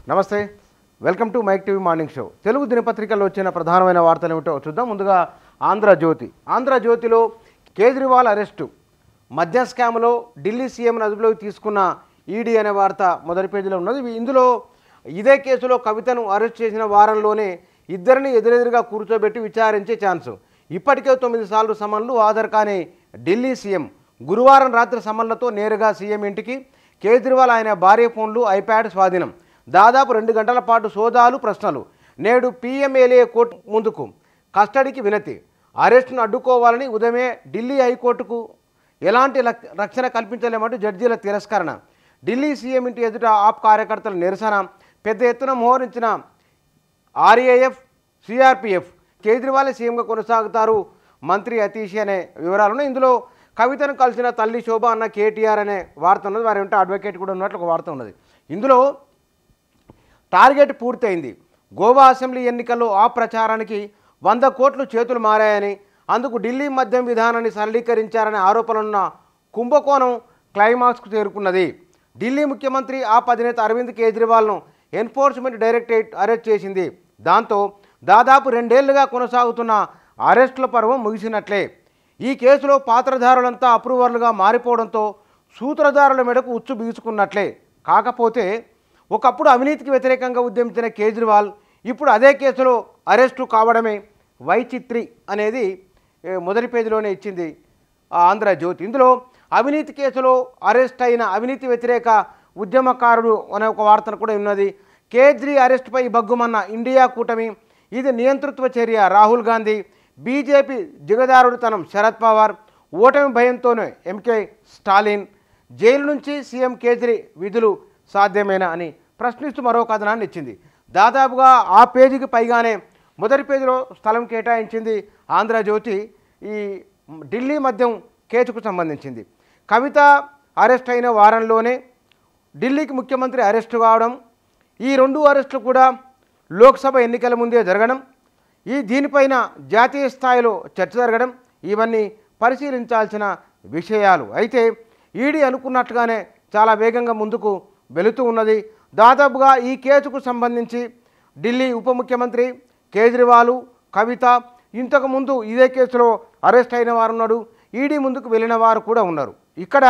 నమస్తే, welcome to Mic TV morning show. Telugu దినపత్రికల్లో వచ్చిన ప్రధానమైన వార్తలు ఏమిటో చూద్దాం. ముందుగా ఆంధ్రజ్యోతిలో కేజ్రీవాల్ అరెస్టు, మద్య స్కామ్లో ఢిల్లీ సీఎంను అదుపులోకి తీసుకున్న ఈడీ అనే వార్త మొదటి పేజీలో ఉన్నది. ఇందులో ఇదే కేసులో కవితను అరెస్ట్ చేసిన వారంలోనే ఇద్దరిని ఎదురెదురుగా కూర్చోబెట్టి విచారించే ఛాన్సు. ఇప్పటికే 9 సార్లు సమన్లు ఆధార్ కాని ఢిల్లీ సీఎం గురువారం రాత్రి సమన్లతో నేరుగా సీఎం ఇంటికి. కేజ్రీవాల్ ఆయన భార్య ఫోన్లు, ఐప్యాడ్ స్వాధీనం. దాదాపు 2 గంటల పాటు సోదాలు, ప్రశ్నలు. నేడు పీఎంఎల్ఏ కోర్టు ముందుకు, కస్టడీకి వినతి. అరెస్టును అడ్డుకోవాలని ఉదయమే ఢిల్లీ హైకోర్టుకు ఎలాంటి రక్షణ కల్పించలేమంటూ జడ్జీల తిరస్కరణ. ఢిల్లీ సీఎం ఇంటి ఎదుట ఆప్ కార్యకర్తల నిరసన. పెద్ద ఎత్తున మోహరించిన ఆర్ఏఎఫ్, సిఆర్పిఎఫ్. కేజ్రీవాల్ సీఎంగా కొనసాగుతారు మంత్రి అతీషి అనే వివరాలను. ఇందులో కవితను కలిసిన తల్లి శోభ అన్న కేటీఆర్ అనే వార్త ఉన్నది. వారి వెంట అడ్వకేట్ కూడా ఉన్నట్లు ఒక వార్త ఉన్నది. ఇందులో టార్గెట్ పూర్తయింది. గోవా అసెంబ్లీ ఎన్నికల్లో ఆ ప్రచారానికి 100 కోట్లు చేతులు మారాయని, అందుకు ఢిల్లీ మద్యం విధానాన్ని సరళీకరించారనే ఆరోపణలున్న కుంభకోణం క్లైమాక్స్కు చేరుకున్నది. ఢిల్లీ ముఖ్యమంత్రి ఆప్ అధినేత అరవింద్ కేజ్రీవాల్ను ఎన్ఫోర్స్మెంట్ డైరెక్టరేట్ అరెస్ట్ చేసింది. దాంతో దాదాపు 2 ఏళ్లుగా కొనసాగుతున్న అరెస్టుల పర్వం ముగిసినట్లే. ఈ కేసులో పాత్రధారులంతా అప్రూవర్లుగా మారిపోవడంతో సూత్రధారుల మెడకు ఉచ్చు బిగుసుకున్నట్లే. కాకపోతే ఒకప్పుడు అవినీతికి వ్యతిరేకంగా ఉద్యమించిన కేజ్రీవాల్ ఇప్పుడు అదే కేసులో అరెస్టు కావడమే వైచిత్రి అనేది మొదటి పేజీలోనే ఇచ్చింది ఆంధ్రజ్యోతి. ఇందులో అవినీతి కేసులో అరెస్ట్ అయిన అవినీతి వ్యతిరేక ఉద్యమకారుడు అనే ఒక వార్తను కూడా ఉన్నది. కేజ్రీ అరెస్టుపై బగ్గుమన్న ఇండియా కూటమి, ఇది నియంతృత్వ చర్య రాహుల్ గాంధీ. బీజేపీ దిగదారుడుతనం శరద్ పవార్. ఓటమి భయంతోనే ఎంకే స్టాలిన్. జైలు నుంచి సీఎం కేజ్రీ విధులు సాధ్యమేనా అని ప్రశ్నిస్తూ మరో కథనాన్ని ఇచ్చింది. దాదాపుగా ఆ పేజీకి పైగానే మొదటి పేజీలో స్థలం కేటాయించింది ఆంధ్రజ్యోతి. ఈ ఢిల్లీ మద్యం కేసుకు సంబంధించింది. కవిత అరెస్ట్ అయిన వారంలోనే ఢిల్లీకి ముఖ్యమంత్రి అరెస్టు కావడం, ఈ 2 అరెస్టులు కూడా లోక్సభ ఎన్నికల ముందే జరగడం, దీనిపైన జాతీయ స్థాయిలో చర్చ జరగడం, ఇవన్నీ పరిశీలించాల్సిన విషయాలు. అయితే ఈడీ అనుకున్నట్టుగానే చాలా వేగంగా ముందుకు వెళుతూ ఉన్నది. దాదాపుగా ఈ కేసుకు సంబంధించి ఢిల్లీ ఉప ముఖ్యమంత్రి కేజ్రీవాల్, కవిత, ఇంతకుముందు ఇదే కేసులో అరెస్ట్ అయిన వారు ఉన్నారు, ఈడీ ముందుకు వెళ్ళిన వారు కూడా ఉన్నారు. ఇక్కడ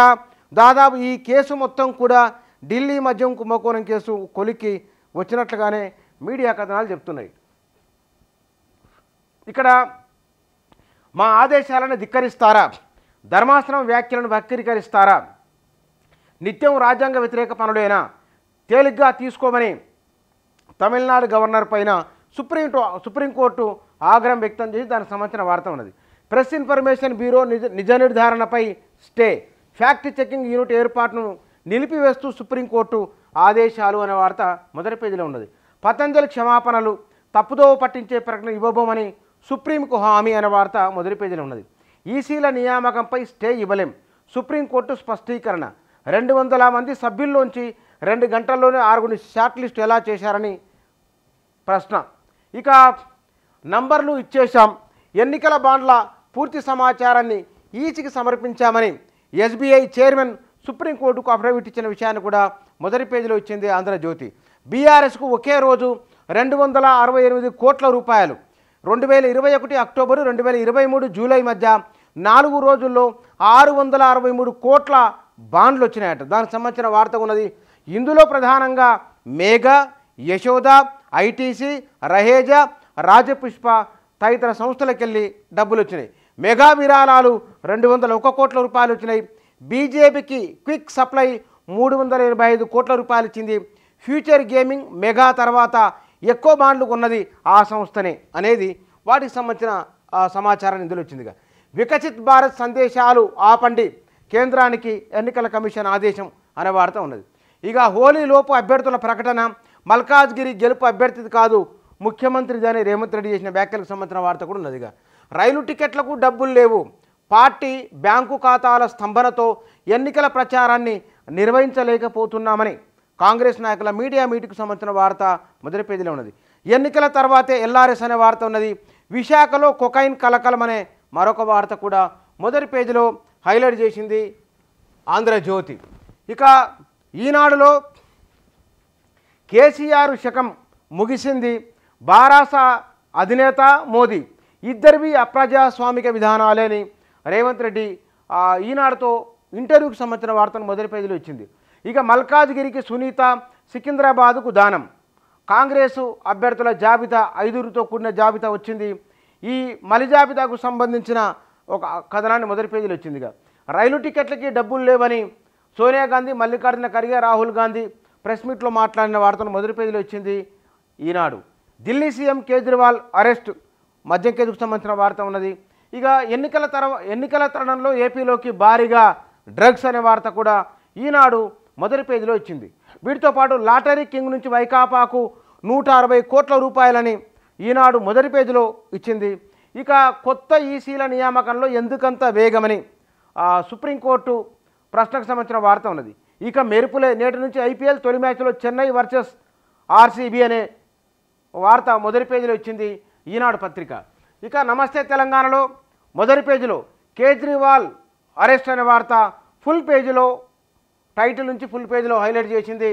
దాదాపు ఈ కేసు మొత్తం కూడా ఢిల్లీ మద్యం కుంభకోణం కేసు కొలిక్కి వచ్చినట్లుగానే మీడియా కథనాలు చెప్తున్నాయి. ఇక్కడ మా ఆదేశాలను ధిక్కరిస్తారా, ధర్మాసనం వ్యాఖ్యలను వక్రీకరిస్తారా, నిత్యం రాజ్యాంగ వ్యతిరేక పనులైనా తేలిగ్గా తీసుకోమని తమిళనాడు గవర్నర్ పైన సుప్రీంకోర్టు ఆగ్రహం వ్యక్తం చేసి దానికి సంబంధించిన వార్త ఉన్నది. ప్రెస్ ఇన్ఫర్మేషన్ బ్యూరో నిజ నిర్ధారణపై స్టే, ఫ్యాక్ట్ చెకింగ్ యూనిట్ ఏర్పాటును నిలిపివేస్తూ సుప్రీంకోర్టు ఆదేశాలు అనే వార్త మొదటి పేజీలో ఉన్నది. పతంజలి క్షమాపణలు, తప్పుదోవ పట్టించే ప్రకటన ఇవ్వబోమని సుప్రీంకు హామీ అనే వార్త మొదటి పేజీలో ఉన్నది. ఈసీల నియామకంపై స్టే ఇవ్వలేం, సుప్రీంకోర్టు స్పష్టీకరణ. 200 మంది సభ్యుల్లోంచి 2 గంటల్లోనే 6 షార్ట్ లిస్ట్ ఎలా చేశారని ప్రశ్న. ఇక నంబర్లు ఇచ్చేశాం, ఎన్నికల బాండ్ల పూర్తి సమాచారాన్ని ఈసీకి సమర్పించామని ఎస్బీఐ చైర్మన్ సుప్రీంకోర్టుకు అఫిడవిట్ ఇచ్చిన విషయాన్ని కూడా మొదటి పేజీలో ఇచ్చింది ఆంధ్రజ్యోతి. బీఆర్ఎస్కు ఒకే రోజు 268 కోట్ల రూపాయలు. 2021 అక్టోబరు 2023 జూలై మధ్య 4 రోజుల్లో 663 కోట్ల బాండ్లు వచ్చినాయట. దానికి సంబంధించిన వార్త ఉన్నది. ఇందులో ప్రధానంగా మేఘా, యశోద, ఐటీసీ, రహేజా, రాజపుష్ప తదితర సంస్థలకెళ్ళి డబ్బులు వచ్చినాయి. మెగా విరాళాలు 201 కోట్ల రూపాయలు వచ్చినాయి. బీజేపీకి క్విక్ సప్లై 385 కోట్ల రూపాయలు ఇచ్చింది. ఫ్యూచర్ గేమింగ్ మెగా తర్వాత ఎక్కువ బాండ్లు కొన్నది ఆ సంస్థనే అనేది వాటికి సంబంధించిన సమాచారం ఇందులో వచ్చిందిగా. వికసిత్ భారత్ సందేశాలు ఆపండి, కేంద్రానికి ఎన్నికల కమిషన్ ఆదేశం అనే వార్త ఉన్నది. ఇక హోలీలోపు అభ్యర్థుల ప్రకటన, మల్కాజ్గిరి గెలుపు అభ్యర్థిది కాదు ముఖ్యమంత్రిదని రేవంత్ రెడ్డి చేసిన వ్యాఖ్యలకు సంబంధించిన వార్త కూడా ఉన్నదిగా. రైలు టికెట్లకు డబ్బులు లేవు, పార్టీ బ్యాంకు ఖాతాల స్తంభనతో ఎన్నికల ప్రచారాన్ని నిర్వహించలేకపోతున్నామని కాంగ్రెస్ నాయకుల మీడియా మీటింగ్కు సంబంధించిన వార్త మొదటి పేజీలో ఉన్నది. ఎన్నికల తర్వాతే ఎల్ఆర్ఎస్ అనే వార్త ఉన్నది. విశాఖలో కొకైన్ కలకలమనే మరొక వార్త కూడా మొదటి పేజీలో హైలైట్ చేసింది ఆంధ్రజ్యోతి. ఇక ఈనాడులో కేసీఆర్ శకం ముగిసింది, బారాస అధినేత మోదీ ఇద్దరివి అప్రజాస్వామిక విధానాలేని రేవంత్ రెడ్డి ఈనాడుతో ఇంటర్వ్యూకి సంబంధించిన వార్తను మొదటి పేజీలో ఇచ్చింది. ఇక మల్కాజ్గిరికి సునీత, సికింద్రాబాద్కు దానం, కాంగ్రెసు అభ్యర్థుల జాబితా 5తో కూడిన జాబితా వచ్చింది. ఈ మలి జాబితాకు సంబంధించిన ఒక కథనాన్ని మొదటి పేజీలో వచ్చిందిగా. రైలు టికెట్లకి డబ్బులు లేవని సోనియా గాంధీ, మల్లికార్జున ఖర్గే, రాహుల్ గాంధీ ప్రెస్ మీట్లో మాట్లాడిన వార్తను మొదటి పేజీలో వచ్చింది ఈనాడు. ఢిల్లీ సీఎం కేజ్రీవాల్ అరెస్ట్, మద్యం కేసుకు సంబంధించిన వార్త ఉన్నది. ఇక ఎన్నికల తరుణంలో ఏపీలోకి భారీగా డ్రగ్స్ అనే వార్త కూడా ఈనాడు మొదటి పేజీలో ఇచ్చింది. వీటితో పాటు లాటరీ కింగ్ నుంచి వైకాపాకు 160 కోట్ల రూపాయలని ఈనాడు మొదటి పేజీలో ఇచ్చింది. ఇక కొత్త ఈసీల నియామకంలో ఎందుకంత వేగమని సుప్రీంకోర్టు ప్రశ్నకు సంబంధించిన వార్త ఉన్నది. ఇక మెరుపులే, నేటి నుంచి ఐపీఎల్ తొలి మ్యాచ్లో చెన్నై వర్సెస్ ఆర్సీబీ అనే వార్త మొదటి పేజీలో ఇచ్చింది ఈనాడు పత్రిక. ఇక నమస్తే తెలంగాణలో మొదటి పేజీలో కేజ్రీవాల్ అరెస్ట్ అనే వార్త ఫుల్ పేజీలో, టైటిల్ నుంచి ఫుల్ పేజీలో హైలైట్ చేసింది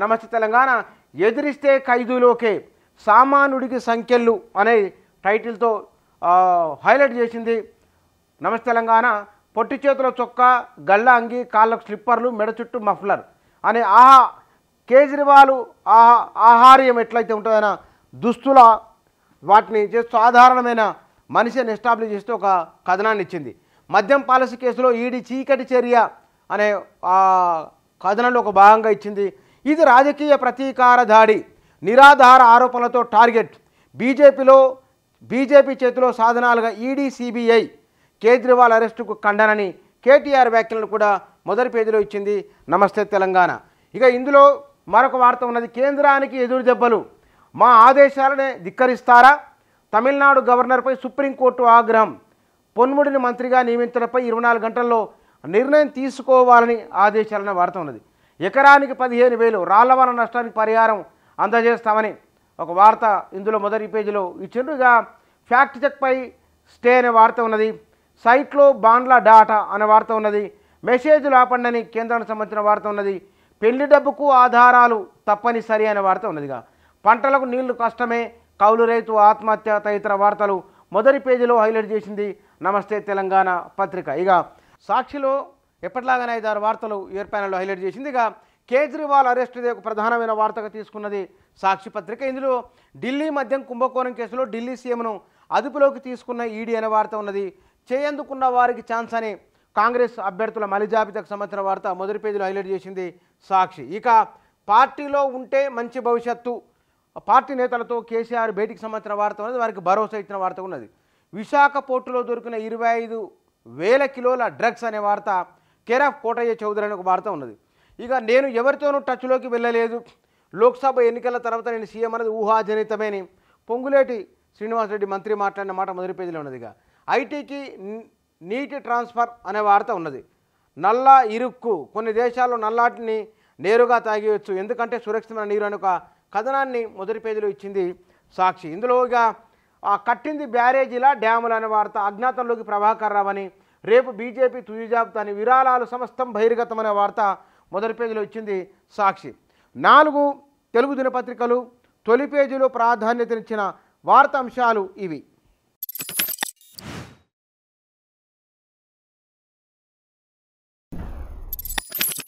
నమస్తే తెలంగాణ. ఎదిరిస్తే ఖైదీలోకే సామాన్యుడికి సంఖ్యలు అనే టైటిల్తో హైలైట్ చేసింది నమస్తే తెలంగాణ. పొట్టి చేతుల చొక్కా, గళ్ళ అంగి, కాళ్ళకు స్లిప్పర్లు, మెడ చుట్టూ మఫ్లర్ అనే కేజ్రీవాల్ ఆహార్యం ఎట్లయితే ఉంటుందన్న దుస్తుల వాటిని చేస్తూ సాధారణమైన మనిషిని ఎస్టాబ్లిష్ చేస్తూ ఒక కథనాన్ని ఇచ్చింది. మద్యం పాలసీ కేసులో ఈడీ చీకటి చర్య అనే కథనంలో ఒక భాగంగా ఇచ్చింది. ఇది రాజకీయ ప్రతీకార దాడి, నిరాధార ఆరోపణలతో టార్గెట్, బీజేపీ చేతిలో సాధనాలుగా ఈడీ, సిబిఐ, కేజ్రీవాల్ అరెస్టుకు ఖండనని కేటీఆర్ వ్యాఖ్యలను కూడా మొదటి పేజీలో ఇచ్చింది నమస్తే తెలంగాణ. ఇక ఇందులో మరొక వార్త ఉన్నది. కేంద్రానికి ఎదురు దెబ్బలు, మా ఆదేశాలనే ధిక్కరిస్తారా, తమిళనాడు గవర్నర్పై సుప్రీంకోర్టు ఆగ్రహం, పొన్ముడిని మంత్రిగా నియమించడంపై 24 గంటల్లో నిర్ణయం తీసుకోవాలని ఆదేశాలనే వార్త ఉన్నది. ఎకరానికి 15,000 రాళ్లవన నష్టానికి పరిహారం అందజేస్తామని ఒక వార్త ఇందులో మొదటి పేజీలో ఇచ్చిండ్రు. ఇక ఫ్యాక్ట్ చెక్పై స్టే అనే వార్త ఉన్నది. సైట్లో బాండ్ల డాటా అనే వార్త ఉన్నది. మెసేజ్లు ఆపండని కేంద్రానికి సంబంధించిన వార్త ఉన్నది. పెళ్లి డబ్బుకు ఆధారాలు తప్పనిసరి అనే వార్త ఉన్నదిగా. పంటలకు నీళ్లు కష్టమే, కౌలు రైతు ఆత్మహత్య తదితర వార్తలు మొదటి పేజీలో హైలైట్ చేసింది నమస్తే తెలంగాణ పత్రిక. ఇక సాక్షిలో ఎప్పటిలాగానే 5-6 వార్తలు ఎయిర్ ప్యానెల్లో హైలైట్ చేసింది. ఇక కేజ్రీవాల్ అరెస్ట్ ఒక ప్రధానమైన వార్తగా తీసుకున్నది సాక్షి పత్రిక. ఇందులో ఢిల్లీ మద్యం కుంభకోణం కేసులో ఢిల్లీ సీఎంను అదుపులోకి తీసుకున్న ఈడీ అనే వార్త ఉన్నది. చేయందుకున్న వారికి ఛాన్స్ అని కాంగ్రెస్ అభ్యర్థుల మలి జాబితాకు సంబంధించిన వార్త మొదటి పేజీలో హైలైట్ చేసింది సాక్షి. ఇక పార్టీలో ఉంటే మంచి భవిష్యత్తు, పార్టీ నేతలతో కేసీఆర్ భేటీకి సంబంధించిన వార్త ఉన్నది. వారికి భరోసా ఇచ్చిన వార్త ఉన్నది. విశాఖ పోర్టులో దొరికిన 25,000 కిలోల డ్రగ్స్ అనే వార్త కేరాఫ్ కోటయ్య చౌదరి అనే ఒక వార్త ఉన్నది. ఇక నేను ఎవరితోనూ టచ్లోకి వెళ్ళలేదు, లోక్సభ ఎన్నికల తర్వాత నేను సీఎం అనేది ఊహాజనితమేని పొంగులేటి శ్రీనివాసరెడ్డి మంత్రి మాట్లాడిన మాట మొదటి పేజీలో ఉన్నది. ఇక ఐటీకి నీటి ట్రాన్స్ఫర్ అనే వార్త ఉన్నది. నల్ల ఇరుక్కు, కొన్ని దేశాల్లో నల్లాటిని నేరుగా తాగేయచ్చు ఎందుకంటే సురక్షితమైన నీరు అనే ఒక కథనాన్ని మొదటి పేజీలో ఇచ్చింది సాక్షి. ఇందులో ఇక కట్టింది బ్యారేజీల డ్యాములు అనే వార్త, అజ్ఞాతంలోకి ప్రభాకర్ రావు అని, రేపు బీజేపీ తుది జాబితా అని, విరాళాలు సమస్తం బహిర్గతం అనే వార్త మొదటి పేజీలో ఇచ్చింది సాక్షి. 4 తెలుగు దినపత్రికలు తొలి పేజీలో ప్రాధాన్యతనిచ్చిన వార్తాంశాలు ఇవి.